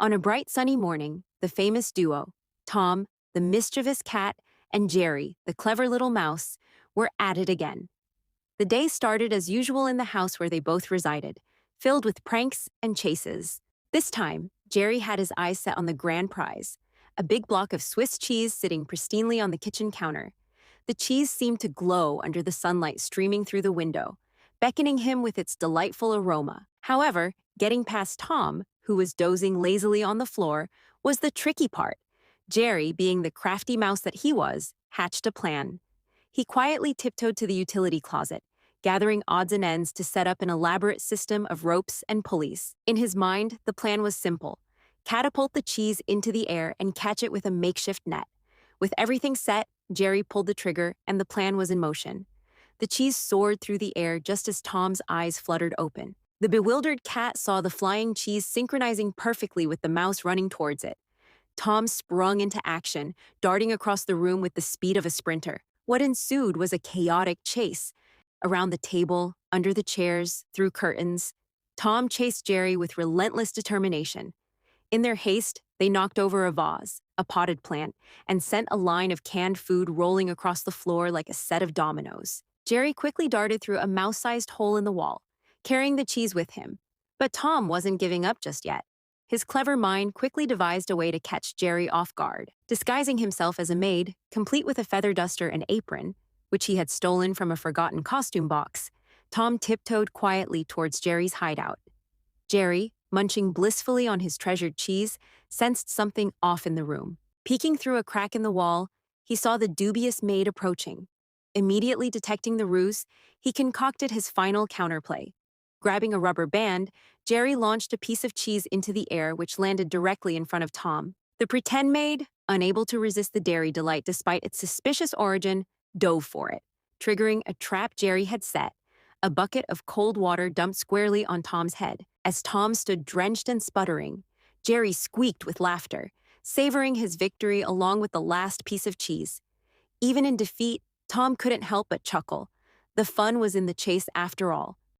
On a bright sunny morning, the famous duo, Tom, the mischievous cat, and Jerry, the clever little mouse, were at it again. The day started as usual in the house where they both resided, filled with pranks and chases. This time, Jerry had his eyes set on the grand prize, a big block of Swiss cheese sitting pristinely on the kitchen counter. The cheese seemed to glow under the sunlight streaming through the window, beckoning him with its delightful aroma. However, getting past Tom, who was dozing lazily on the floor, was the tricky part. Jerry, being the crafty mouse that he was, hatched a plan. He quietly tiptoed to the utility closet, gathering odds and ends to set up an elaborate system of ropes and pulleys. In his mind, the plan was simple: catapult the cheese into the air and catch it with a makeshift net. With everything set, Jerry pulled the trigger, and the plan was in motion. The cheese soared through the air just as Tom's eyes fluttered open. The bewildered cat saw the flying cheese synchronizing perfectly with the mouse running towards it. Tom sprung into action, darting across the room with the speed of a sprinter. What ensued was a chaotic chase. Around the table, under the chairs, through curtains, Tom chased Jerry with relentless determination. In their haste, they knocked over a vase, a potted plant, and sent a line of canned food rolling across the floor like a set of dominoes. Jerry quickly darted through a mouse-sized hole in the wall, carrying the cheese with him. But Tom wasn't giving up just yet. His clever mind quickly devised a way to catch Jerry off guard. Disguising himself as a maid, complete with a feather duster and apron, which he had stolen from a forgotten costume box, Tom tiptoed quietly towards Jerry's hideout. Jerry, munching blissfully on his treasured cheese, sensed something off in the room. Peeking through a crack in the wall, he saw the dubious maid approaching. Immediately detecting the ruse, he concocted his final counterplay. Grabbing a rubber band, Jerry launched a piece of cheese into the air, which landed directly in front of Tom. The pretend maid, unable to resist the dairy delight despite its suspicious origin, dove for it, triggering a trap Jerry had set. A bucket of cold water dumped squarely on Tom's head. As Tom stood drenched and sputtering, Jerry squeaked with laughter, savoring his victory along with the last piece of cheese. Even in defeat, Tom couldn't help but chuckle. The fun was in the chase after all.